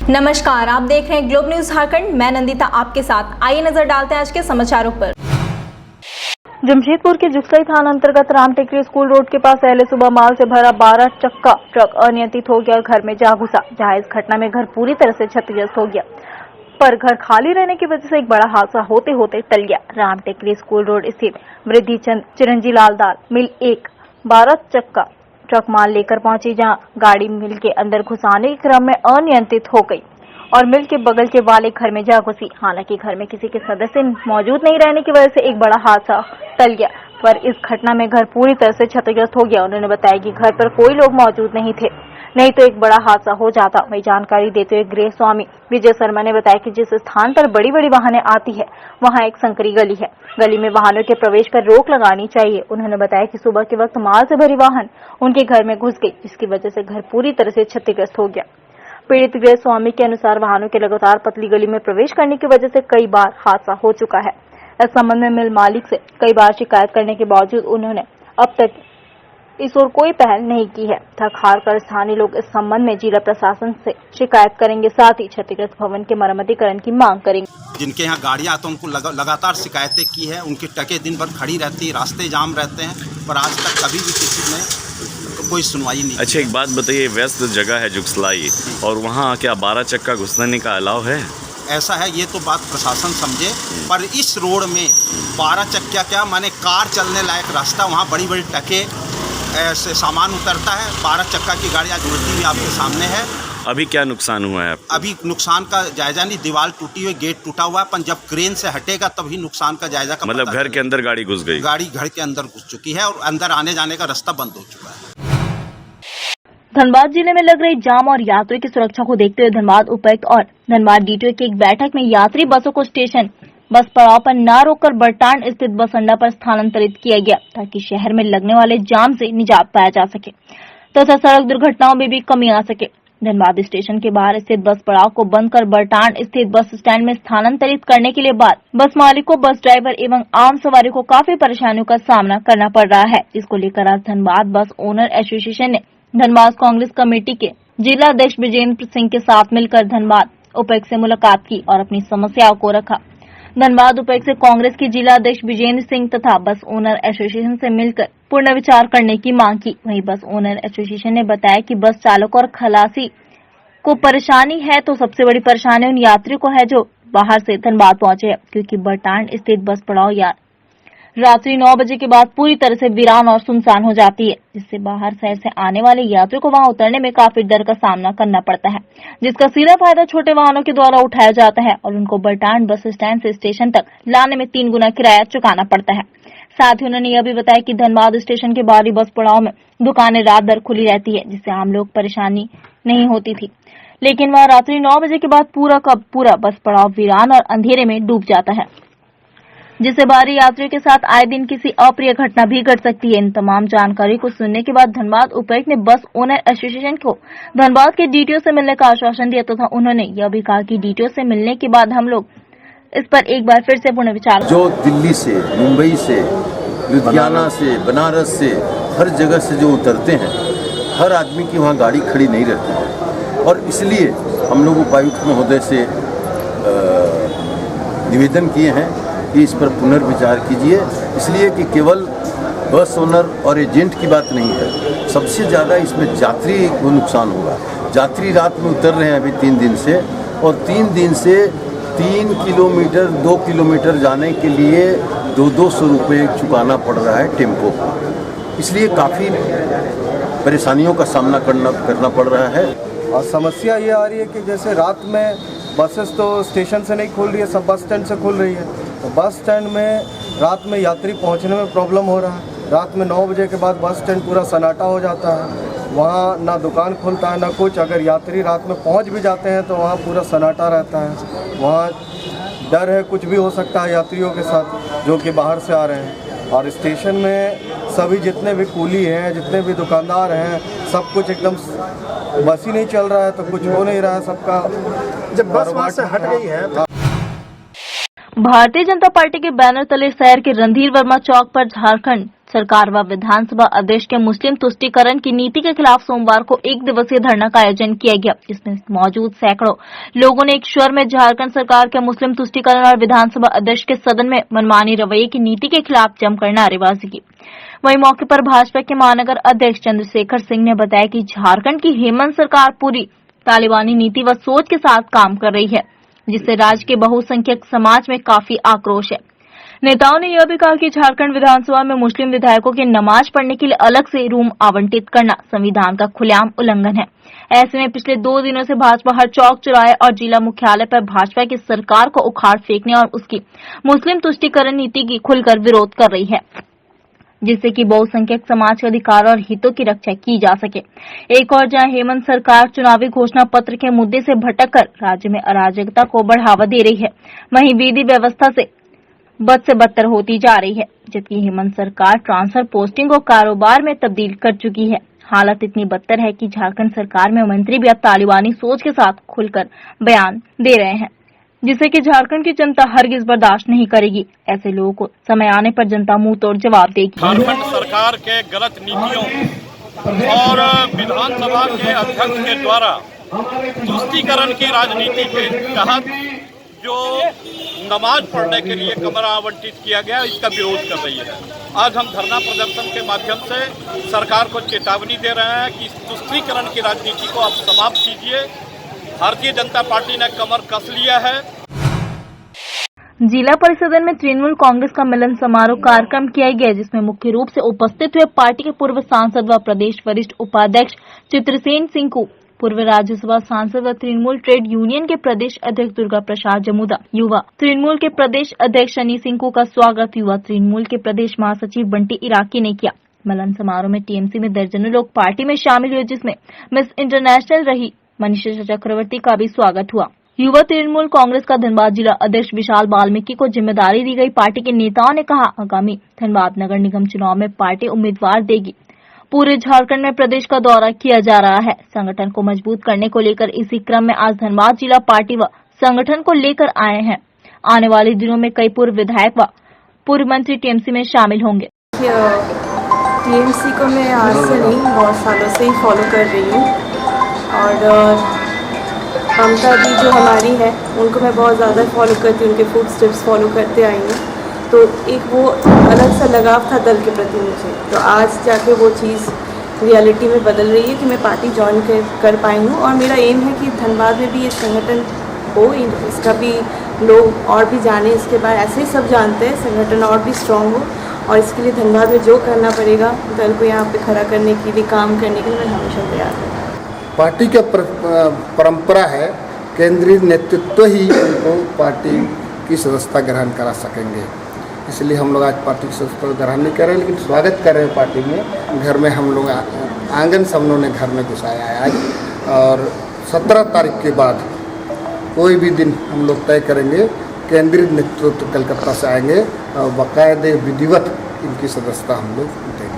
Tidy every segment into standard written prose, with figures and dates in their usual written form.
नमस्कार, आप देख रहे हैं ग्लोब न्यूज झारखंड। मैं नंदिता आपके साथ। आइए नजर डालते हैं आज के समाचारों पर। जमशेदपुर के जुगसई थाना अंतर्गत रामटेकरी स्कूल रोड के पास पहले सुबह माल से भरा 12 चक्का ट्रक अनियंत्रित हो गया और घर में जा घुसा, जहां इस घटना में घर पूरी तरह से क्षतिग्रस्त हो गया। पर घर खाली रहने की वजह से एक बड़ा हादसा होते होते टल गया। रामटेकरी स्कूल रोड स्थित वृद्धि चंद चिरंजी लाल दाल मिल एक 12 चक्का ट्रक माल लेकर पहुंची, जहां गाड़ी मिल के अंदर घुसाने के क्रम में अनियंत्रित हो गई और मिल के बगल के वाले घर में जा घुसी। हालांकि घर में किसी के सदस्य मौजूद नहीं रहने की वजह से एक बड़ा हादसा टल गया, पर इस घटना में घर पूरी तरह से क्षतिग्रस्त हो गया। उन्होंने बताया कि घर पर कोई लोग मौजूद नहीं थे, नहीं तो एक बड़ा हादसा हो जाता। वही जानकारी देते हुए गृह स्वामी विजय शर्मा ने बताया कि जिस स्थान पर बड़ी बड़ी वाहनें आती है वहां एक संकरी गली है, गली में वाहनों के प्रवेश पर रोक लगानी चाहिए। उन्होंने बताया कि सुबह के वक्त माल से भरी वाहन उनके घर में घुस गई, जिसकी वजह से घर पूरी तरह से क्षतिग्रस्त हो गया। पीड़ित गृह स्वामी के अनुसार वाहनों के लगातार पतली गली में प्रवेश करने की वजह से कई बार हादसा हो चुका है। इस संबंध में मिल मालिक से कई बार शिकायत करने के बावजूद उन्होंने अब तक इस ओर कोई पहल नहीं की है। थक हार कर स्थानीय लोग इस संबंध में जिला प्रशासन से शिकायत करेंगे, साथ ही क्षतिग्रस्त भवन के मरम्मतीकरण की मांग करेंगे। जिनके यहाँ गाड़ियाँ तो उनको लगातार शिकायतें की है, उनकी टके दिन भर खड़ी रहती है, रास्ते जाम रहते हैं, पर आज तक कभी भी किसी ने कोई सुनवाई नहीं। अच्छा, एक बात बताइए, व्यस्त जगह है जुगसलाई और वहाँ क्या 12 चक्का घुसने का अलाव है? ऐसा है, ये तो बात प्रशासन समझे, पर इस रोड में 12 चक्का क्या माने कार चलने लायक रास्ता, वहाँ बड़ी बड़ी टके ऐसे सामान उतरता है। 12 चक्का की गाड़ी आज उड़ती हुई आपके सामने है। अभी क्या नुकसान हुआ है? अभी नुकसान का जायजा नहीं, दीवार टूटी हुई, गेट टूटा हुआ है, पर जब क्रेन से हटेगा तभी नुकसान का जायजा का मतलब घर के अंदर गाड़ी घुस गई? गाड़ी घर के अंदर घुस चुकी है और अंदर आने जाने का रास्ता बंद हो चुका है। धनबाद जिले में लग रही जाम और यात्रियों की सुरक्षा को देखते हुए धनबाद उपायुक्त और धनबाद डीटीओ की एक बैठक में यात्री बसों को स्टेशन बस पड़ाव पर न रोककर बरटांड स्थित बस अड्डा पर स्थानांतरित किया गया, ताकि शहर में लगने वाले जाम से निजात पाया जा सके तथा सड़क दुर्घटनाओं में भी कमी आ सके। धनबाद स्टेशन के बाहर स्थित बस पड़ाव को बंद कर बरटांड स्थित बस स्टैंड में स्थानांतरित करने के लिए बाद बस मालिकों, बस ड्राइवर एवं आम सवारी को काफी परेशानियों का सामना करना पड़ रहा है। इसको लेकर आज धनबाद बस ओनर एसोसिएशन ने धनबाद कांग्रेस कमेटी के जिला अध्यक्ष विजेंद्र सिंह के साथ मिलकर धनबाद उपायुक्त से मुलाकात की और अपनी समस्याओं को रखा। धनबाद उपायुक्त से कांग्रेस के जिला अध्यक्ष विजेंद्र सिंह तथा बस ओनर एसोसिएशन से मिलकर पुनर्विचार करने की मांग की। वहीं बस ओनर एसोसिएशन ने बताया कि बस चालक और खलासी को परेशानी है, तो सबसे बड़ी परेशानी उन यात्रियों को है जो बाहर से धनबाद पहुंचे हैं, क्योंकि बरटांड स्थित बस पड़ाव या रात्रि 9 बजे के बाद पूरी तरह से वीरान और सुनसान हो जाती है, जिससे बाहर शहर से आने वाले यात्रियों को वहां उतरने में काफी डर का सामना करना पड़ता है, जिसका सीधा फायदा छोटे वाहनों के द्वारा उठाया जाता है और उनको बरटांड बस स्टैंड से स्टेशन तक लाने में 3 गुना किराया चुकाना पड़ता है। साथ ही उन्होंने यह भी बताया कि धनबाद स्टेशन के बाहरी बस पड़ाव में दुकानें रात भर खुली रहती है, जिससे आम लोग परेशानी नहीं होती थी, लेकिन वह रात्रि 9 बजे के बाद पूरा का पूरा बस पड़ाव वीरान और अंधेरे में डूब जाता है, जिससे बाहरी यात्रियों के साथ आए दिन किसी अप्रिय घटना भी घट सकती है। इन तमाम जानकारी को सुनने के बाद धनबाद उपायुक्त ने बस ओनर एसोसिएशन को धनबाद के डीटीओ से मिलने का आश्वासन दिया तथा उन्होंने यह भी कहा कि डीटीओ से मिलने के बाद हम लोग इस पर एक बार फिर से पुनर्विचार। जो दिल्ली से, मुंबई से, लुधियाना से, बनारस से, हर जगह से जो उतरते हैं, हर आदमी की वहाँ गाड़ी खड़ी नहीं रहती है और इसलिए हम लोग उपायुक्त महोदय से निवेदन किए हैं कि इस पर पुनर्विचार कीजिए, इसलिए कि केवल बस ओनर और एजेंट की बात नहीं है, सबसे ज़्यादा इसमें यात्री को नुकसान होगा। यात्री रात में उतर रहे हैं अभी 3 दिन से, और 3 दिन से 3 किलोमीटर 2 किलोमीटर जाने के लिए 200 रुपये चुकाना पड़ रहा है टेम्पो को, इसलिए काफ़ी परेशानियों का सामना करना पड़ रहा है। और समस्या ये आ रही है कि जैसे रात में बसेस तो स्टेशन से नहीं खुल रही है, सब बस स्टैंड से खुल रही है, तो बस स्टैंड में रात में यात्री पहुंचने में प्रॉब्लम हो रहा है। रात में 9 बजे के बाद बस स्टैंड पूरा सन्नाटा हो जाता है, वहाँ ना दुकान खुलता है ना कुछ। अगर यात्री रात में पहुंच भी जाते हैं तो वहाँ पूरा सन्नाटा रहता है, वहाँ डर है कुछ भी हो सकता है यात्रियों के साथ जो कि बाहर से आ रहे हैं। और स्टेशन में सभी जितने भी कूली हैं, जितने भी दुकानदार हैं, सब कुछ एकदम बस ही नहीं चल रहा है, तो कुछ हो नहीं रहा है सबका। जब बस वहाँ से हट गई है तो भारतीय जनता पार्टी के बैनर तले शहर के रणधीर वर्मा चौक पर झारखंड सरकार व विधानसभा अध्यक्ष के मुस्लिम तुष्टीकरण की नीति के खिलाफ सोमवार को 1 दिवसीय धरना का आयोजन किया गया, जिसमें मौजूद सैकड़ों लोगों ने एक स्वर में झारखंड सरकार के मुस्लिम तुष्टीकरण और विधानसभा अध्यक्ष के सदन में मनमानी रवैये की नीति के खिलाफ जमकर नारेबाजी की। वहीं मौके पर भाजपा के महानगर अध्यक्ष चंद्रशेखर सिंह ने बताया कि झारखंड की हेमंत सरकार पूरी तालिबानी नीति व सोच के साथ काम कर रही है, जिससे राज्य के बहुसंख्यक समाज में काफी आक्रोश है। नेताओं ने यह भी कहा कि झारखंड विधानसभा में मुस्लिम विधायकों के नमाज पढ़ने के लिए अलग से रूम आवंटित करना संविधान का खुलेआम उल्लंघन है। ऐसे में पिछले 2 दिनों से भाजपा हर चौक चौराहे और जिला मुख्यालय पर भाजपा की सरकार को उखाड़ फेंकने और उसकी मुस्लिम तुष्टीकरण नीति की खुलकर विरोध कर रही है, जिससे कि बहुसंख्यक समाज के अधिकार और हितों की रक्षा की जा सके। एक और जहां हेमंत सरकार चुनावी घोषणा पत्र के मुद्दे से भटककर राज्य में अराजकता को बढ़ावा दे रही है, वहीं विधि व्यवस्था से बद से बदतर होती जा रही है, जबकि हेमंत सरकार ट्रांसफर पोस्टिंग को कारोबार में तब्दील कर चुकी है। हालत इतनी बदतर है कि झारखंड सरकार में मंत्री भी अब तालिबानी सोच के साथ खुलकर बयान दे रहे हैं, जिसे कि झारखंड की जनता हरगिज बर्दाश्त नहीं करेगी। ऐसे लोगों को समय आने पर जनता मुंह तोड़ जवाब देगी। झारखंड सरकार के गलत नीतियों और विधानसभा के अध्यक्ष के द्वारा तुष्टीकरण की राजनीति के तहत जो नमाज पढ़ने के लिए कमरा आवंटित किया गया, इसका विरोध कर रही है। आज हम धरना प्रदर्शन के माध्यम से सरकार को चेतावनी दे रहे हैं कि इस तुष्टीकरण की राजनीति को आप समाप्त कीजिए। भारतीय जनता पार्टी ने कमर कस लिया है। जिला परिषद में तृणमूल कांग्रेस का मिलन समारोह कार्यक्रम किया गया, जिसमें मुख्य रूप से उपस्थित हुए पार्टी के पूर्व सांसद व प्रदेश वरिष्ठ उपाध्यक्ष चित्रसेन सिंह को, पूर्व राज्यसभा सांसद व तृणमूल ट्रेड यूनियन के प्रदेश अध्यक्ष दुर्गा प्रसाद जमुदा, युवा तृणमूल के प्रदेश अध्यक्ष शनि सिंह का स्वागत युवा तृणमूल के प्रदेश महासचिव बंटी इराकी ने किया। मिलन समारोह में टीएमसी में दर्जनों लोग पार्टी में शामिल हुए, जिसमें मिस इंटरनेशनल रही मनीषा चक्रवर्ती का भी स्वागत हुआ। युवा तृणमूल कांग्रेस का धनबाद जिला अध्यक्ष विशाल वाल्मीकि को जिम्मेदारी दी गई। पार्टी के नेताओं ने कहा, आगामी धनबाद नगर निगम चुनाव में पार्टी उम्मीदवार देगी। पूरे झारखंड में प्रदेश का दौरा किया जा रहा है। संगठन को मजबूत करने को लेकर इसी क्रम में आज धनबाद जिला पार्टी व संगठन को लेकर आए हैं। आने वाले दिनों में कई पूर्व विधायक व पूर्व मंत्री टीएमसी में शामिल होंगे। टीएमसी को मैं आज से नहीं, बहुत सालों से ही फॉलो कर रही हूँ और ममता दी जो हमारी है उनको मैं बहुत ज़्यादा फॉलो करती हूँ, उनके फूड स्टेप्स फॉलो करते आई हूँ। तो एक वो अलग सा लगाव था दल के प्रति मुझे, तो आज जाके वो चीज़ रियलिटी में बदल रही है कि मैं पार्टी ज्वाइन कर पाई हूँ। और मेरा एम है कि धनबाद में भी ये संगठन हो, इसका भी लोग और भी जाने, इसके बाद ऐसे ही सब जानते हैं, संगठन और भी स्ट्रॉन्ग हो। और इसके लिए धनबाद में जो करना पड़ेगा दल को यहाँ पे खड़ा करने के लिए, काम करने के लिए मैं हमेशा तैयार हूँ। पार्टी का परंपरा है, केंद्रीय नेतृत्व ही उनको पार्टी की सदस्यता ग्रहण करा सकेंगे, इसलिए हम लोग आज पार्टी की सदस्यता ग्रहण नहीं कर रहे, लेकिन स्वागत कर रहे हैं पार्टी में। घर में हम लोग आंगन से हम लोगों ने घर में घुसाया है आज, और 17 तारीख के बाद कोई भी दिन हम लोग तय करेंगे। केंद्रीय नेतृत्व कलकत्ता से आएंगे और बाकायदे विधिवत इनकी सदस्यता हम लोग देंगे।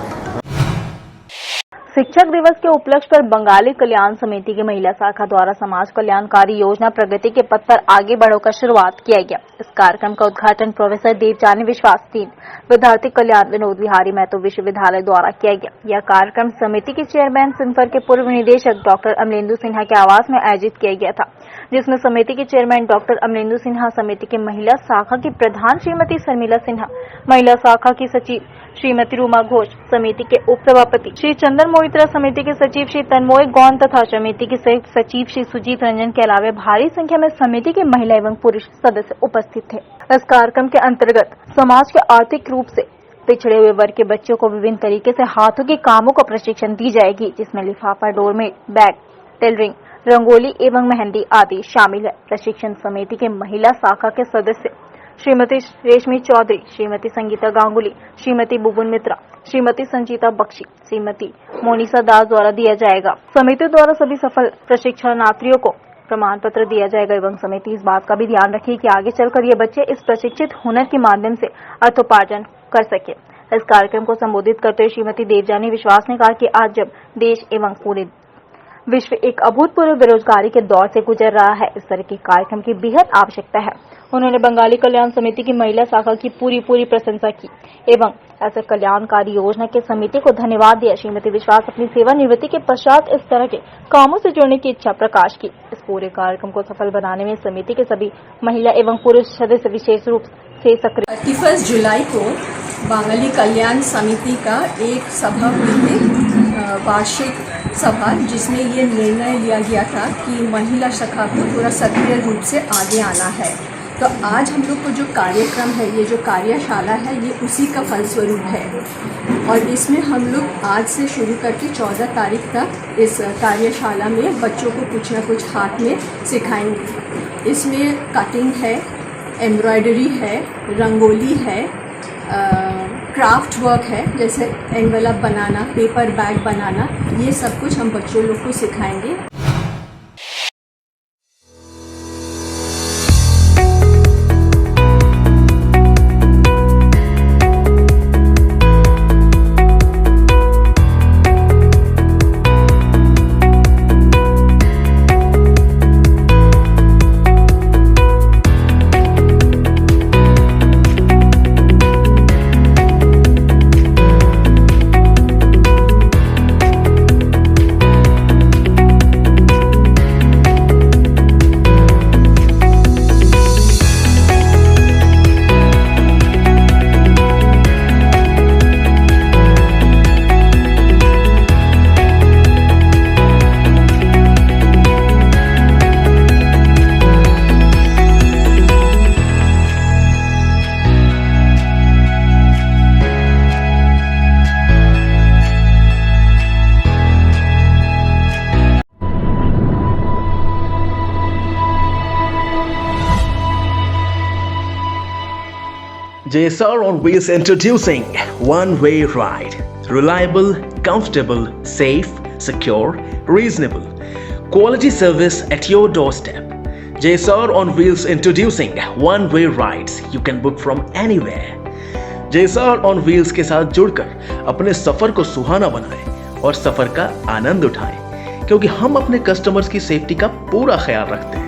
शिक्षक दिवस के उपलक्ष्य पर बंगाली कल्याण समिति की महिला शाखा द्वारा समाज कल्याणकारी योजना प्रगति के पथ पर आगे बढ़ो का शुरुआत किया गया। इस कार्यक्रम का उद्घाटन प्रोफेसर देवजानी विश्वास 3 विद्यार्थी कल्याण विनोद विहारी महतो विश्वविद्यालय द्वारा किया गया। यह कार्यक्रम समिति के चेयरमैन सिन्फर के पूर्व निदेशक डॉक्टर अमलेंदु सिन्हा के आवास में आयोजित किया गया था, जिसमें समिति के चेयरमैन डॉक्टर अमलेंदु सिन्हा, समिति के महिला शाखा की प्रधान श्रीमती शर्मिला सिन्हा, महिला शाखा की सचिव श्रीमती रूमा घोष, समिति के उप सभापति श्री चंदन मोहित्रा, समिति के सचिव श्री तन्मोय गौन तथा समिति के संयुक्त सचिव श्री सुजीत रंजन के अलावा भारी संख्या में समिति के महिला एवं पुरुष सदस्य उपस्थित थे। इस कार्यक्रम के अंतर्गत समाज के आर्थिक रूप से पिछड़े हुए वर्ग के बच्चों को विभिन्न तरीके से हाथों के कामों का प्रशिक्षण दी जाएगी, जिसमें लिफाफा, डोरमेट, बैग, टेलरिंग, रंगोली एवं मेहंदी आदि शामिल है। प्रशिक्षण समिति के महिला शाखा के सदस्य श्रीमती रेशमी चौधरी, श्रीमती संगीता गांगुली, श्रीमती बुबुन मित्रा, श्रीमती संजीता बख्शी, श्रीमती मोनिसा दास द्वारा दिया जाएगा। समिति द्वारा सभी सफल प्रशिक्षणार्थियों को प्रमाण पत्र दिया जाएगा एवं समिति इस बात का भी ध्यान रखेगी कि आगे चलकर ये बच्चे इस प्रशिक्षित हुनर के माध्यम से अर्थोपार्जन कर सके। इस कार्यक्रम को संबोधित करते हुए श्रीमती देवजानी विश्वास ने कहा कि आज जब देश एवं पूरे विश्व एक अभूतपूर्व बेरोजगारी के दौर से गुजर रहा है। इस तरह के कार्यक्रम की बेहद आवश्यकता है। उन्होंने बंगाली कल्याण समिति की महिला शाखा की पूरी प्रशंसा की एवं ऐसे कल्याणकारी योजना के समिति को धन्यवाद दिया। श्रीमती विश्वास अपनी सेवानिवृत्ति के पश्चात इस तरह के कामों से जुड़ने की इच्छा प्रकाश की। इस पूरे कार्यक्रम को सफल बनाने में समिति के सभी महिला एवं पुरुष सदस्य विशेष रूप से सक्रिय। 31 जुलाई को बंगाली कल्याण समिति का एक सभा हुई थी, वार्षिक सभा, जिसमें ये निर्णय लिया गया था कि महिला शाखा को थोड़ा सक्रिय रूप से आगे आना है। तो आज हम लोग को जो कार्यक्रम है, ये जो कार्यशाला है, ये उसी का फलस्वरूप है। और इसमें हम लोग आज से शुरू करके 14 तारीख तक इस कार्यशाला में बच्चों को कुछ ना कुछ हाथ में सिखाएंगे। इसमें कटिंग है, एम्ब्रॉयडरी है, रंगोली है, क्राफ्ट वर्क है, जैसे एनवेलप बनाना, पेपर बैग बनाना, ये सब कुछ हम बच्चों लोग को सिखाएंगे। JSR on Wheels introducing one-way ride. Reliable, comfortable, safe, secure, reasonable. Quality service at your doorstep. JSR on Wheels introducing one-way rides. You can book from anywhere. JSR on Wheels के साथ जुड़कर अपने सफर को सुहाना बनाएं और सफर का आनंद उठाएं, क्योंकि हम अपने कस्टमर्स की सेफ्टी का पूरा ख्याल रखते हैं।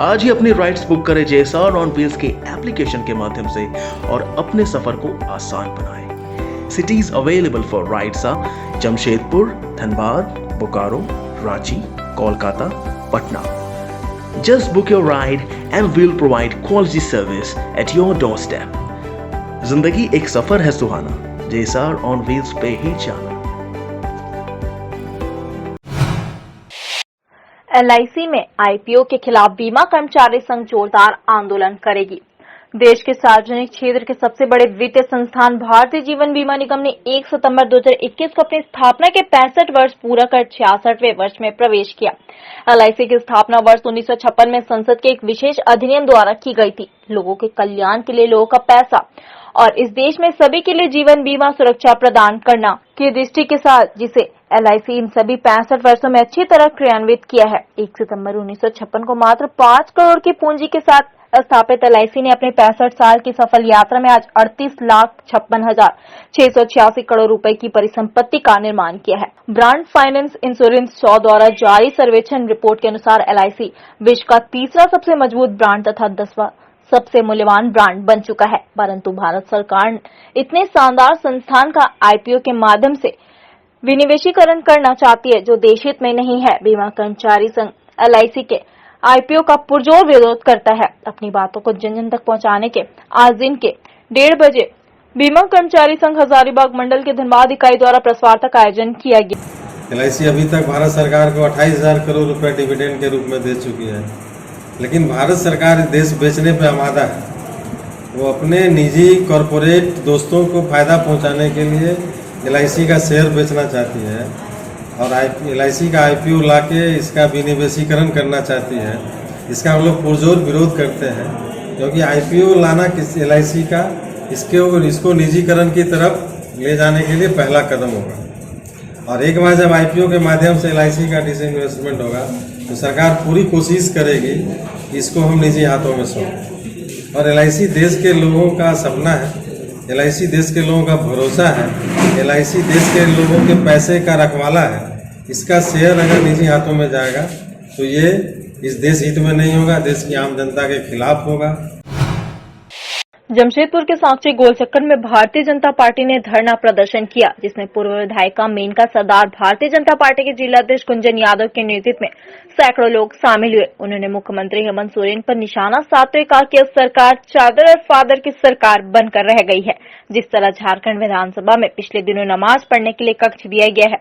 आज ही अपनी राइड्स बुक करें JSR on Wheels के एप्लीकेशन के माध्यम से और अपने सफर को आसान बनाएं। Cities available for rides are Jamshedpur, Dhanbad, Bokaro, Ranchi, Kolkata, Patna. Just book your ride and we'll provide quality service at your doorstep. जिंदगी एक सफर है सुहाना, JSR on Wheels पे ही जाना। LIC में IPO के खिलाफ बीमा कर्मचारी संघ जोरदार आंदोलन करेगी। देश के सार्वजनिक क्षेत्र के सबसे बड़े वित्तीय संस्थान भारतीय जीवन बीमा निगम ने 1 सितंबर 2021 को अपनी स्थापना के 65 वर्ष पूरा कर 66वें वर्ष में प्रवेश किया। LIC की स्थापना वर्ष 1956 में संसद के एक विशेष अधिनियम द्वारा की गई थी। लोगों के कल्याण के लिए लोगों का पैसा और इस देश में सभी के लिए जीवन बीमा सुरक्षा प्रदान करना की दृष्टि के साथ, जिसे LIC इन सभी 65 वर्षों में अच्छी तरह क्रियान्वित किया है। 1 सितंबर 1956 को मात्र 5 करोड़ की पूंजी के साथ स्थापित LIC ने अपने 65 साल की सफल यात्रा में आज 38,56,686 करोड़ रुपए की परिसंपत्ति का निर्माण किया है। ब्रांड फाइनेंस इंश्योरेंस 100 द्वारा जारी सर्वेक्षण रिपोर्ट के अनुसार LIC विश्व का तीसरा सबसे मजबूत ब्रांड तथा 10वां सबसे मूल्यवान ब्रांड बन चुका है। परंतु भारत सरकार इतने शानदार संस्थान का IPO के माध्यम से विनिवेशीकरण करना चाहती है, जो देश हित में नहीं है। बीमा कर्मचारी संघ LIC के IPO का पुरजोर विरोध करता है। अपनी बातों को जन जन तक पहुंचाने के आज दिन के 1:30 बजे बीमा कर्मचारी संघ हजारीबाग मंडल के धनबाद इकाई द्वारा प्रेस वार्ता का आयोजन किया गया। LIC अभी तक भारत सरकार को 28,000 करोड़ रुपए डिविडेंड के रूप में दे चुकी है, लेकिन भारत सरकार देश बेचने पर आमादा है। वो अपने निजी कॉरपोरेट दोस्तों को फायदा पहुंचाने के लिए LIC का शेयर बेचना चाहती है और LIC का IPO लाके इसका विनिवेशीकरण करना चाहती है। इसका हम लोग पुरजोर विरोध करते हैं, क्योंकि IPO लाना किस LIC का इसको निजीकरण की तरफ ले जाने के लिए पहला कदम होगा। और एक बार जब IPO के माध्यम से LIC का डिसइन्वेस्टमेंट होगा तो सरकार पूरी कोशिश करेगी कि इसको हम निजी हाथों में सौंपें। और LIC देश के लोगों का सपना है, LIC देश के लोगों का भरोसा है, LIC देश के लोगों के पैसे का रखवाला है। इसका शेयर अगर निजी हाथों में जाएगा तो ये इस देश हित में नहीं होगा, देश की आम जनता के खिलाफ होगा। जमशेदपुर के साक्षी गोलचक्कर में भारतीय जनता पार्टी ने धरना प्रदर्शन किया, जिसमें पूर्व विधायिका मेनका सरदार, भारतीय जनता पार्टी के जिला अध्यक्ष कुंजन यादव के नेतृत्व में सैकड़ों लोग शामिल हुए। उन्होंने मुख्यमंत्री हेमंत सोरेन पर निशाना साधते हुए कहा कि सरकार चादर और फादर की सरकार बनकर रह गई है। जिस तरह झारखंड विधानसभा में पिछले दिनों नमाज पढ़ने के लिए कक्ष दिया गया है,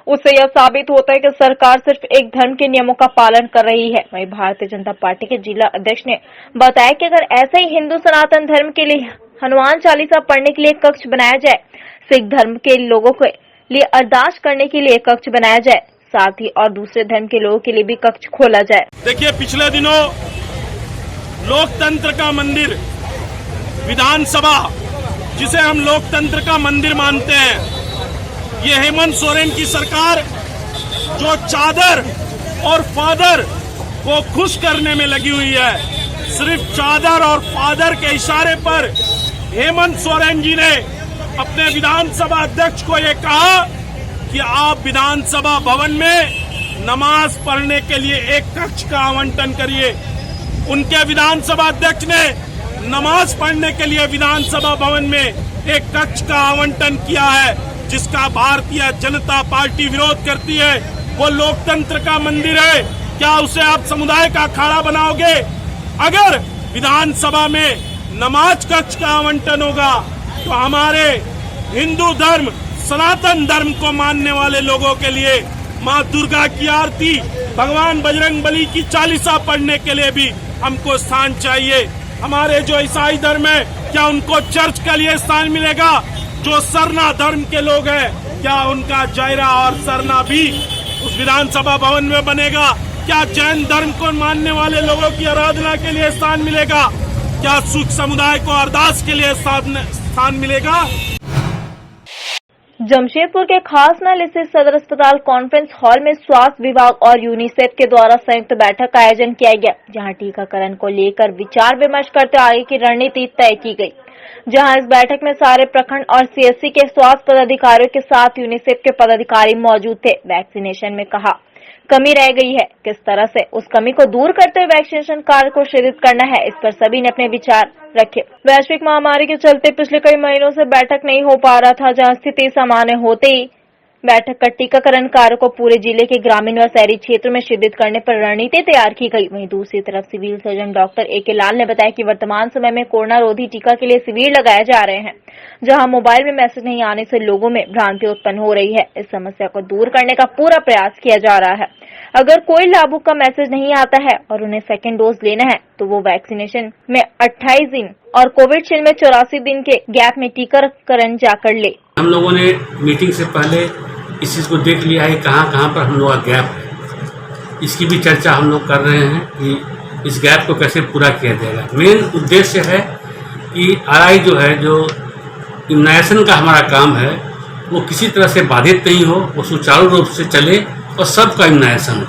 उससे यह साबित होता है कि सरकार सिर्फ एक धर्म के नियमों का पालन कर रही है। वहीं भारतीय जनता पार्टी के जिला अध्यक्ष ने बताया कि अगर ऐसे ही हिंदू सनातन धर्म के लिए हनुमान चालीसा पढ़ने के लिए कक्ष बनाया जाए, सिख धर्म के लोगों के लिए अरदास करने के लिए कक्ष बनाया जाए, साथ ही और दूसरे धर्म के लोगों के लिए भी कक्ष खोला जाए। देखिए, पिछले दिनों लोकतंत्र का मंदिर विधानसभा, जिसे हम लोकतंत्र का मंदिर मानते हैं, ये हेमंत सोरेन की सरकार जो चादर और फादर को खुश करने में लगी हुई है, सिर्फ चादर और फादर के इशारे पर हेमंत सोरेन जी ने अपने विधानसभा अध्यक्ष को ये कहा कि आप विधानसभा भवन में नमाज पढ़ने के लिए एक कक्ष का आवंटन करिए। उनके विधानसभा अध्यक्ष ने नमाज पढ़ने के लिए विधानसभा भवन में एक कक्ष का आवंटन किया है, जिसका भारतीय जनता पार्टी विरोध करती है। वो लोकतंत्र का मंदिर है, क्या उसे आप समुदाय का अखाड़ा बनाओगे? अगर विधानसभा में नमाज कक्ष का आवंटन होगा तो हमारे हिंदू धर्म, सनातन धर्म को मानने वाले लोगों के लिए माँ दुर्गा की आरती, भगवान बजरंगबली की चालीसा पढ़ने के लिए भी हमको स्थान चाहिए। हमारे जो ईसाई धर्म है, क्या उनको चर्च के लिए स्थान मिलेगा? जो सरना धर्म के लोग हैं, क्या उनका जयरा और सरना भी उस विधानसभा भवन में बनेगा? क्या जैन धर्म को मानने वाले लोगों की आराधना के लिए स्थान मिलेगा? क्या सिख समुदाय को अरदास के लिए स्थान मिलेगा? जमशेदपुर के खासमहल स्थित सदर अस्पताल कॉन्फ्रेंस हॉल में स्वास्थ्य विभाग और यूनिसेफ के द्वारा संयुक्त बैठक का आयोजन किया गया, जहां टीकाकरण को लेकर विचार विमर्श करते आगे की रणनीति तय की गई। जहां इस बैठक में सारे प्रखंड और सीएससी के स्वास्थ्य पदाधिकारियों के साथ यूनिसेफ के पदाधिकारी मौजूद थे। वैक्सीनेशन में कहा कमी रह गई है, किस तरह से उस कमी को दूर करते हुए वैक्सीनेशन कार्य को शीघ्र करना है, इस पर सभी ने अपने विचार रखे। वैश्विक महामारी के चलते पिछले कई महीनों से बैठक नहीं हो पा रहा था, जहां स्थिति सामान्य होते ही बैठक कर टीकाकरण कार्य को पूरे जिले के ग्रामीण व शहरी क्षेत्र में शीघ्र करने पर रणनीति तैयार की गई। वहीं दूसरी तरफ सिविल सर्जन डॉक्टर ए के लाल ने बताया कि वर्तमान समय में कोरोना रोधी टीका के लिए शिविर लगाए जा रहे हैं, जहां मोबाइल में मैसेज नहीं आने से लोगों में भ्रांति उत्पन्न हो रही है। इस समस्या को दूर करने का पूरा प्रयास किया जा रहा है। अगर कोई लाभुक का मैसेज नहीं आता है और उन्हें सेकेंड डोज लेना है तो वो वैक्सीनेशन में 28 दिन और कोविडशील्ड में 84 दिन के गैप में टीकाकरण जाकर ले। हम लोगों ने मीटिंग से पहले इस चीज़ को देख लिया है कहाँ पर हम लोग का गैप है। इसकी भी चर्चा हम लोग कर रहे हैं कि इस गैप को कैसे पूरा किया जाएगा। मेन उद्देश्य है कि आरआई जो है, जो इम्यूनाइजेशन का हमारा काम है, वो किसी तरह से बाधित नहीं हो, वो सुचारू रूप से चले और सबका इम्यूनाइजेशन हो।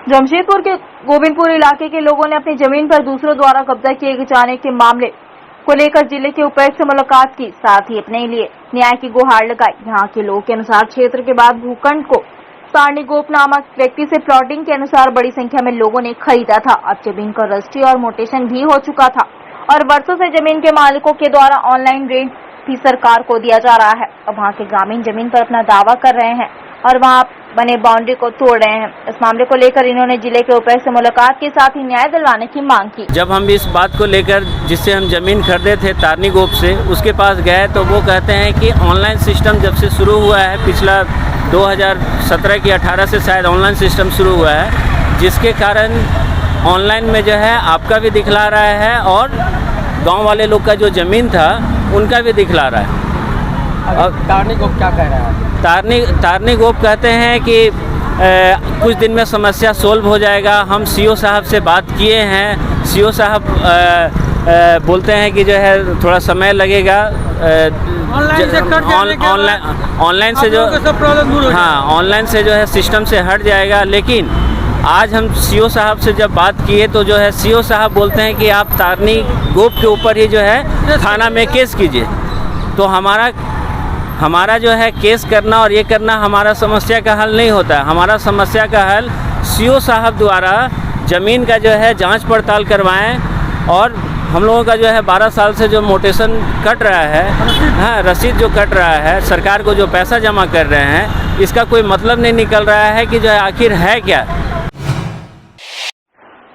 जमशेदपुर के गोविंदपुर इलाके के लोगों ने अपनी जमीन पर दूसरों द्वारा कब्जा किए जाने के मामले को लेकर जिले के उपायुक्त से मुलाकात की, साथ ही अपने लिए न्याय की गुहार लगाई। यहाँ के लोगों के अनुसार क्षेत्र के बाद भूखंड को सारणी गोप नामक व्यक्ति से प्लॉटिंग के अनुसार बड़ी संख्या में लोगों ने खरीदा था। अब जमीन का रजिस्ट्री और मोटेशन भी हो चुका था और वर्षों से जमीन के मालिकों के द्वारा ऑनलाइन रेंट भी सरकार को दिया जा रहा है। अब वहाँ के ग्रामीण जमीन पर अपना दावा कर रहे हैं और वहाँ बने बाउंड्री को तोड़ रहे हैं। इस मामले को लेकर इन्होंने जिले के उपायुक्त से मुलाकात के साथ ही न्याय दिलवाने की मांग की। जब हम इस बात को लेकर जिससे हम जमीन खरीदे थे तारनी गोप से, उसके पास गए तो वो कहते हैं कि ऑनलाइन सिस्टम जब से शुरू हुआ है, पिछला 2017 की 18 से शायद ऑनलाइन सिस्टम शुरू हुआ है, जिसके कारण ऑनलाइन में जो है आपका भी दिखला रहा है और गाँव वाले लोग का जो ज़मीन था उनका भी दिखला रहा है। अब तारनी गोप क्या कह रहा है? तारनी गोप कहते हैं कि कुछ दिन में समस्या सोल्व हो जाएगा। हम सीओ साहब से बात किए हैं, सीओ साहब बोलते हैं कि जो है थोड़ा समय लगेगा। ऑनलाइन से जो ऑनलाइन से जो है सिस्टम से हट जाएगा। लेकिन आज हम सीओ साहब से जब बात किए तो जो है सीओ साहब बोलते हैं कि आप तारनी गोप के ऊपर ही जो है थाना में केस कीजिए। तो हमारा जो है केस करना और ये करना हमारा समस्या का हल नहीं होता है। हमारा समस्या का हल सीओ साहब द्वारा ज़मीन का जो है जांच पड़ताल करवाएं और हम लोगों का जो है 12 साल से जो मोटेशन कट रहा है, हाँ रसीद जो कट रहा है, सरकार को जो पैसा जमा कर रहे हैं, इसका कोई मतलब नहीं निकल रहा है कि जो है आखिर है क्या।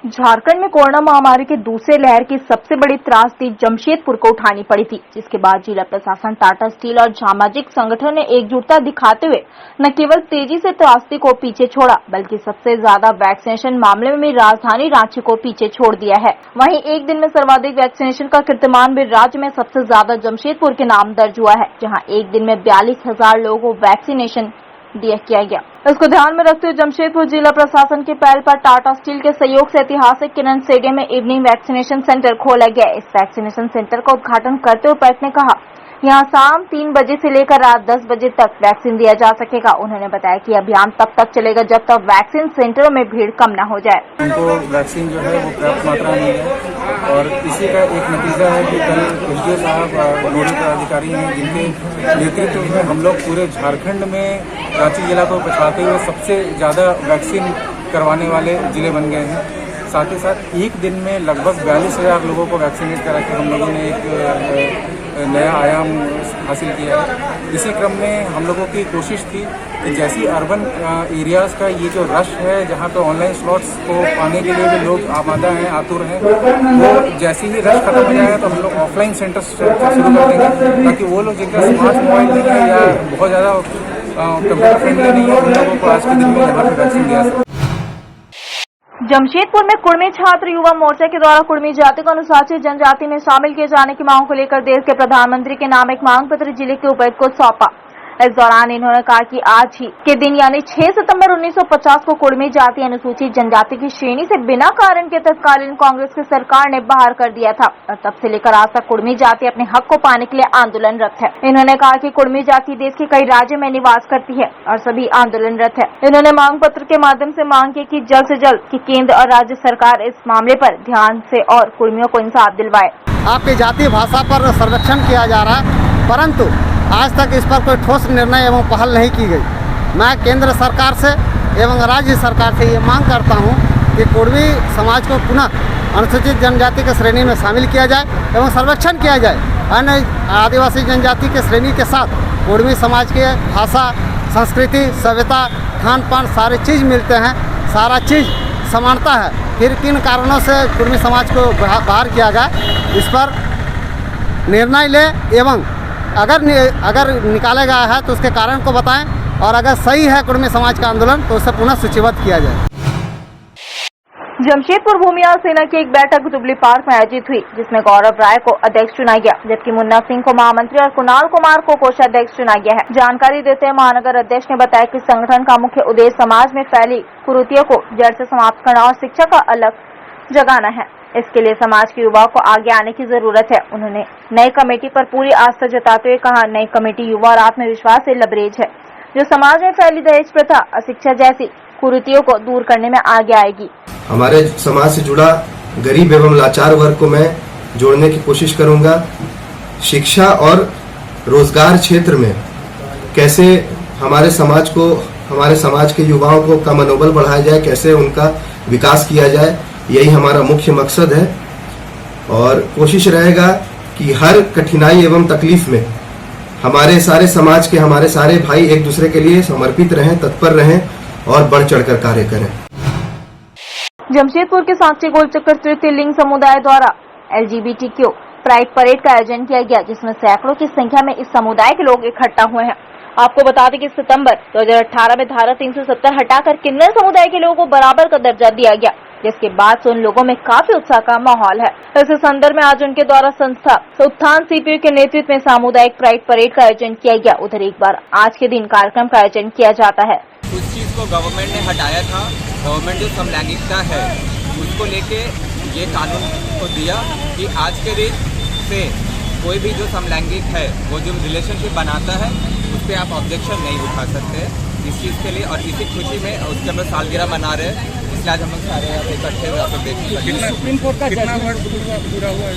झारखंड में कोरोना महामारी के दूसरे लहर की सबसे बड़ी त्रासदी जमशेदपुर को उठानी पड़ी थी, जिसके बाद जिला प्रशासन, टाटा स्टील और सामाजिक संगठन ने एकजुटता दिखाते हुए न केवल तेजी से त्रासदी को पीछे छोड़ा, बल्कि सबसे ज्यादा वैक्सीनेशन मामले में राजधानी रांची को पीछे छोड़ दिया है। वहीं एक दिन में सर्वाधिक वैक्सीनेशन का कीर्तिमान भी राज्य में सबसे ज्यादा जमशेदपुर के नाम दर्ज हुआ है, जहाँ एक दिन में 42,000 लोगों को वैक्सीनेशन किया गया। इसको ध्यान में रखते हुए जमशेदपुर जिला प्रशासन के पहल पर टाटा स्टील के सहयोग से ऐतिहासिक किरण स्टेडियम में इवनिंग वैक्सीनेशन सेंटर खोला गया। इस वैक्सीनेशन सेंटर का उद्घाटन करते हुए उपायुक्त ने कहा, यहाँ शाम 3 बजे से लेकर रात 10 बजे तक वैक्सीन दिया जा सकेगा। उन्होंने बताया कि अभियान तब तक चलेगा जब तक वैक्सीन सेंटरों में भीड़ कम न हो जाए। उनको वैक्सीन जो है वो पर्याप्त मात्रा में है और इसी का एक नतीजा है कि कल एसडीओ साहब नोडल अधिकारी हैं, जिनके नेतृत्व में हम लोग पूरे झारखंड में रांची जिला को बचाते हुए सबसे ज़्यादा वैक्सीन करवाने वाले जिले बन गए हैं। साथ ही साथ एक दिन में लगभग 42,000 लोगों को वैक्सीनेट करा के हम लोगों ने एक नया आयाम हासिल किया है। इसी क्रम में हम लोगों की कोशिश थी कि जैसी अर्बन एरियाज़ का ये जो रश है, जहाँ पे ऑनलाइन स्लॉट्स को पाने के लिए भी लोग आमादा हैं, आतुर हैं, वो जैसे ही रश खत्म हो जाएगा तो हम लोग ऑफलाइन सेंटर्स शुरू कर देंगे, ताकि वो लोग जिनका स्मार्ट मोबाइल नहीं है या बहुत ज़्यादा कंप्यूटर फ्रेंडली नहीं है, उन लोगों को आज के दिन में यहाँ पर वैक्सीन दिया जाए। जमशेदपुर में कुर्मी छात्र युवा मोर्चा के द्वारा कुर्मी जाति को अनुसूचित जनजाति में शामिल किए जाने की मांग को लेकर देश के प्रधानमंत्री के नाम एक मांग पत्र जिले के उपायुक्त को सौंपा। इस दौरान इन्होंने कहा कि आज ही के दिन यानी 6 सितंबर 1950 को कुर्मी जाति अनुसूचित जनजाति की श्रेणी से बिना कारण के तत्कालीन कांग्रेस की सरकार ने बाहर कर दिया था और तब से लेकर आज तक कुर्मी जाति अपने हक को पाने के लिए आंदोलनरत है। इन्होंने कहा कि कुर्मी जाति देश के कई राज्यों में निवास करती है और सभी आंदोलनरत है। इन्होंने मांग पत्र के माध्यम से मांग की कि जल्द से जल्द की केंद्र और राज्य सरकार इस मामले पर ध्यान से और कुर्मियों को इंसाफ दिलवाए। आपकी जाति भाषा पर संरक्षण किया जा रहा है, परंतु आज तक इस पर कोई ठोस निर्णय एवं पहल नहीं की गई। मैं केंद्र सरकार से एवं राज्य सरकार से ये मांग करता हूँ कि कुर्मी समाज को पुनः अनुसूचित जनजाति के श्रेणी में शामिल किया जाए एवं संरक्षण किया जाए। अन्य आदिवासी जनजाति के श्रेणी के साथ कुर्मी समाज के भाषा, संस्कृति, सभ्यता, खान पान सारी चीज़ मिलते हैं, सारा चीज़ समानता है। फिर किन कारणों से कुर्मी समाज को बाहर किया गया, इस पर निर्णय ले एवं अगर निकाला गया है तो उसके कारण को बताएं और अगर सही है कुर्मी समाज का आंदोलन तो उसे पुनः सूचीबद्ध किया जाए। जमशेदपुर भूमियाल सेना की एक बैठक दुबली पार्क में आयोजित हुई, जिसमें गौरव राय को अध्यक्ष चुना गया, जबकि मुन्ना सिंह को महामंत्री और कुणाल कुमार को कोषाध्यक्ष चुना गया है। जानकारी देते हुए महानगर अध्यक्ष ने बताया कि संगठन का मुख्य उद्देश्य समाज में फैली कुरीतियों को जड़ से समाप्त करना और शिक्षा का अलग जगाना है। इसके लिए समाज के युवाओं को आगे आने की जरूरत है। उन्होंने नई कमेटी पर पूरी आस्था जताते हुए कहा, नई कमेटी युवा और आत्मविश्वास से लबरेज है, जो समाज में फैली दहेज प्रथा, अशिक्षा जैसी कुरीतियों को दूर करने में आगे आएगी। हमारे समाज से जुड़ा गरीब एवं लाचार वर्ग को मैं जोड़ने की कोशिश करूंगा। शिक्षा और रोजगार क्षेत्र में कैसे हमारे समाज के युवाओं को का मनोबल बढ़ाया जाए, कैसे उनका विकास किया जाए, यही हमारा मुख्य मकसद है। और कोशिश रहेगा कि हर कठिनाई एवं तकलीफ में हमारे सारे समाज के हमारे सारे भाई एक दूसरे के लिए समर्पित रहें, तत्पर रहें और बढ़ चढ़कर कार्य करें। जमशेदपुर के सांची गोल चक्कर तृतीय लिंग समुदाय द्वारा LGBTQ प्राइड परेड का आयोजन किया गया, जिसमें सैकड़ों की संख्या में इस समुदाय के लोग इकट्ठा हुए हैं। आपको बता दें कि सितंबर 2018 में धारा 370 हटाकर किन्नर समुदाय के लोगों को बराबर का दर्जा दिया गया, जिसके बाद से उन लोगों में काफी उत्साह का माहौल है। इस संदर्भ में आज उनके द्वारा संस्था उत्थान CPU के नेतृत्व में सामुदायिक प्राइड परेड का आयोजन किया गया। उधर एक बार आज के दिन कार्यक्रम का आयोजन किया जाता है। उस चीज को गवर्नमेंट ने हटाया था। गवर्नमेंट जो समलैंगिकता है उसको लेके ये कानून को दिया कि आज के दिन से कोई भी जो समलैंगिक है वो जो रिलेशनशिप बनाता है उस पर आप ऑब्जेक्शन नहीं उठा सकते इस चीज़ के लिए। और इसी खुशी में उसके हम लोग सालगिरह मना रहे हैं, इसलिए आज हम लोग सारे यहाँ पे इकट्ठे हुए आप देखने। सुप्रीम कोर्ट का कितना वर्ड पूरा हुआ है?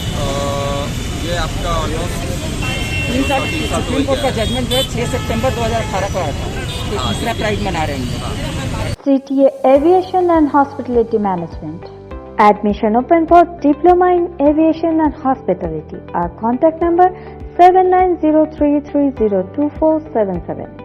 ये आपका ऑलमोस्ट सुप्रीम कोर्ट का जजमेंट जो है 6 सितंबर 2018 को आया था, तो तीसरा प्राइड मना रहे हैं। CTA Aviation and Hospitality Management. Admission open for Diploma in Aviation and Hospitality. Our contact number 7903302477.